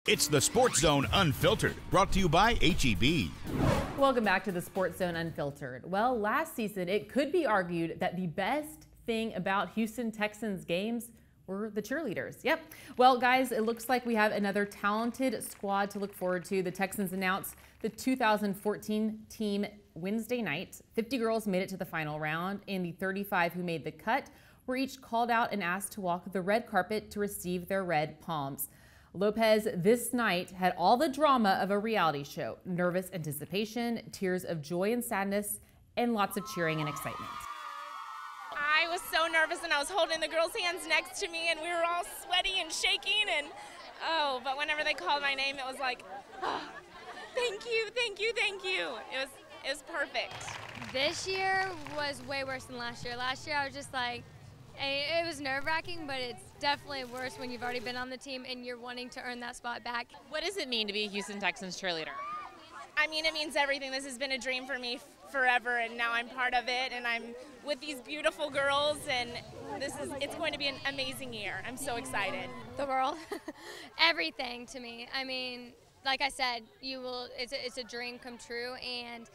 It's the Sports Zone Unfiltered, brought to you by HEB. Welcome back to the Sports Zone Unfiltered. Well, last season, it could be argued that the best thing about Houston Texans games were the cheerleaders. Yep. Well, guys, it looks like we have another talented squad to look forward to. The Texans announced the 2014 team Wednesday night. 50 girls made it to the final round, and the 35 who made the cut were each called out and asked to walk the red carpet to receive their red palms. Lopez this night had all the drama of a reality show: nervous anticipation, tears of joy and sadness, and lots of cheering and excitement. I was so nervous, and I was holding the girls' hands next to me, and we were all sweaty and shaking, and but whenever they called my name, it was like, oh, thank you, thank you, thank you. It was perfect. This year was way worse than last year. Last year I was just like, it was nerve-wracking, but it's definitely worse when you've already been on the team and you're wanting to earn that spot back. What does it mean to be a Houston Texans cheerleader? I mean, it means everything. This has been a dream for me forever, and now I'm part of it, and I'm with these beautiful girls, and it's going to be an amazing year. I'm so excited. The world, everything to me. I mean, like I said, it's a dream come true, and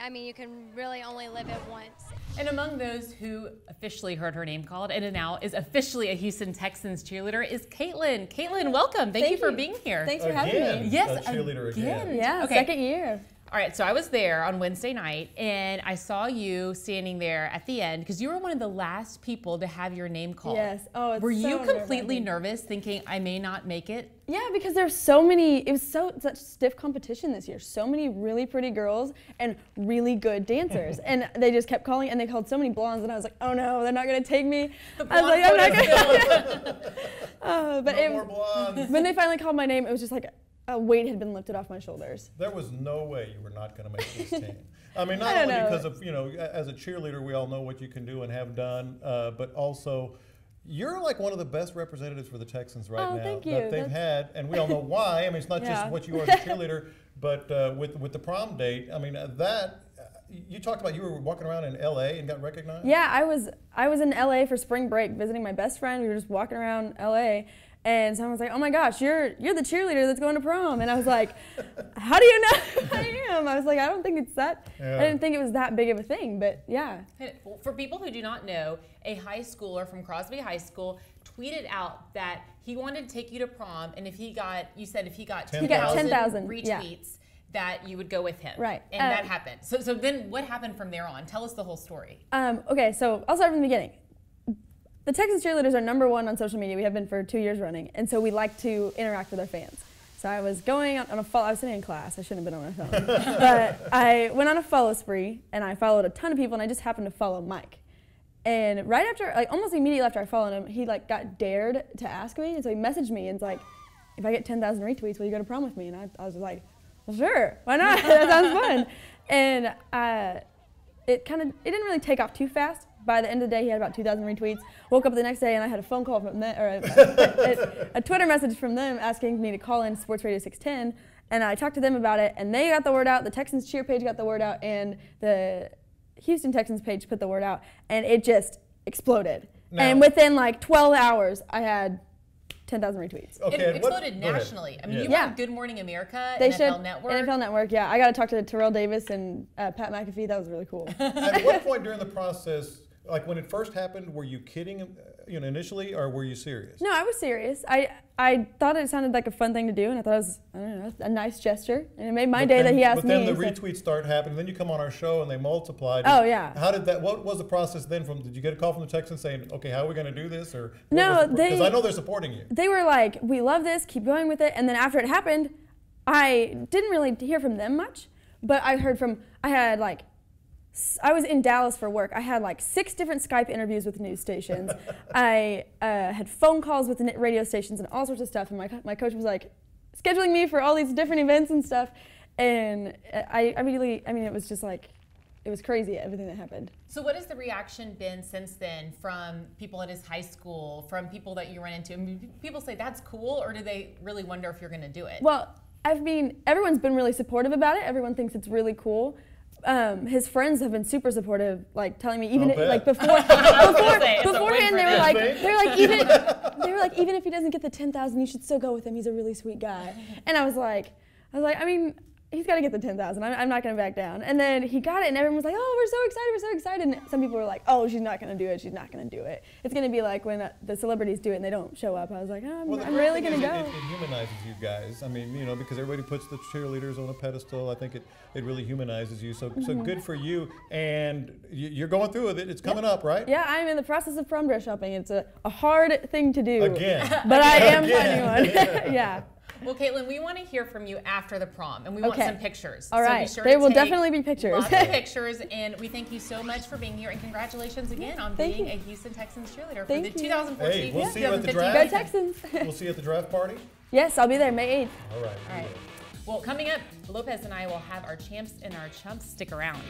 I mean, you can really only live it once. And among those who officially heard her name called and now is officially a Houston Texans cheerleader is Caitlyn. Caitlyn, welcome. Thank you for being here. Thanks for having me. Yes, a cheerleader again. Yeah, okay. Second year. All right, so I was there on Wednesday night, and I saw you standing there at the end because you were one of the last people to have your name called. Yes. Oh, it's Were you so completely nerve-wracking. nervous, thinking I may not make it? Yeah, because there's so many. It was such stiff competition this year. So many really pretty girls and really good dancers, and they just kept calling. And they called so many blondes, and I was like, oh no, they're not gonna take me. I was like, I'm not gonna. But no more blondes. When they finally called my name, it was just like a weight had been lifted off my shoulders. There was no way you were not going to make this team. I mean, not only because of, as a cheerleader, we all know what you can do and have done, but also you're like one of the best representatives for the Texans right now thank you. that they've had, and we all know why. I mean, it's not just what you are as a cheerleader, but with the prom date, I mean, you talked about you were walking around in LA and got recognized? Yeah, I was in LA for spring break visiting my best friend. We were just walking around LA. And someone was like, oh my gosh, you're the cheerleader that's going to prom. And I was like, how do you know who I am? I was like, I don't think it's that. Yeah. I didn't think it was that big of a thing, but yeah. For people who do not know, a high schooler from Crosby High School tweeted out that he wanted to take you to prom, and if he got 10,000 retweets, yeah, that you would go with him. Right. And that happened. So then what happened from there on? Tell us the whole story. Okay, so I'll start from the beginning. The Texas cheerleaders are #1 on social media. We have been for 2 years running, and so we like to interact with our fans. So I was going on a follow. I was sitting in class. I shouldn't have been on my phone, but I went on a follow spree, and I followed a ton of people, and I just happened to follow Mike. And right after, almost immediately after I followed him, he got dared to ask me, and so he messaged me and was like, "If I get 10,000 retweets, will you go to prom with me?" And I was like, "Well, sure, why not? That sounds fun." And it didn't really take off too fast. By the end of the day, he had about 2,000 retweets. Woke up the next day, and I had a phone call from them, or a Twitter message from them asking me to call in Sports Radio 610. And I talked to them about it, and they got the word out. The Texans cheer page got the word out, and the Houston Texans page put the word out, and it just exploded. Now, and within 12 hours, I had 10,000 retweets. Okay, it exploded nationally. I mean, you were on Good Morning America, NFL Network. NFL Network, yeah. I got to talk to Terrell Davis and Pat McAfee. That was really cool. At what point during the process, like when it first happened, were you kidding, initially, or were you serious? No, I was serious. I thought it sounded like a fun thing to do, and I thought it was, a nice gesture, and it made my day that he asked me. But then the retweets start happening. Then you come on our show, and they multiplied. Oh yeah. How did that? What was the process then? Did you get a call from the Texans saying, "Okay, how are we going to do this?" Or no, because I know they're supporting you. They were like, "We love this. Keep going with it." And then after it happened, I didn't really hear from them much, but I heard from. I was in Dallas for work. I had 6 different Skype interviews with news stations. I had phone calls with radio stations and all sorts of stuff. And my coach was scheduling me for all these different events and stuff. And it was just it was crazy, everything that happened. So what has the reaction been since then from people at his high school, from people that you run into? I mean, people say that's cool, or do they really wonder if you're going to do it? Well, everyone's been really supportive about it. Everyone thinks it's really cool. his friends have been super supportive, like telling me even like beforehand they were like even if he doesn't get the 10,000, you should still go with him. He's a really sweet guy. And I was like, I mean, he's got to get the 10,000. I'm not going to back down. And then he got it, and everyone was like, oh, we're so excited. And some people were like, oh, she's not going to do it. She's not going to do it. It's going to be like when the celebrities do it and they don't show up. I was like, oh, I'm really going to go. It humanizes you guys. I mean, you know, because everybody puts the cheerleaders on a pedestal. I think it really humanizes you. So good for you. And you're going through with it. It's coming up, right? Yeah, I'm in the process of prom dress shopping. It's a hard thing to do. Again. But I am finding one. Yeah. Well, Caitlyn, we want to hear from you after the prom, and we want some pictures. All right. So be sure there will definitely be pictures. Lots of pictures, and we thank you so much for being here, and congratulations again on being a Houston Texans cheerleader for the 2014. Hey, we'll see you at the draft. Go Texans. We'll see you at the draft party. Yes, I'll be there May 8th. All right. Well, coming up, Lopez and I will have our champs and our chumps. Stick around.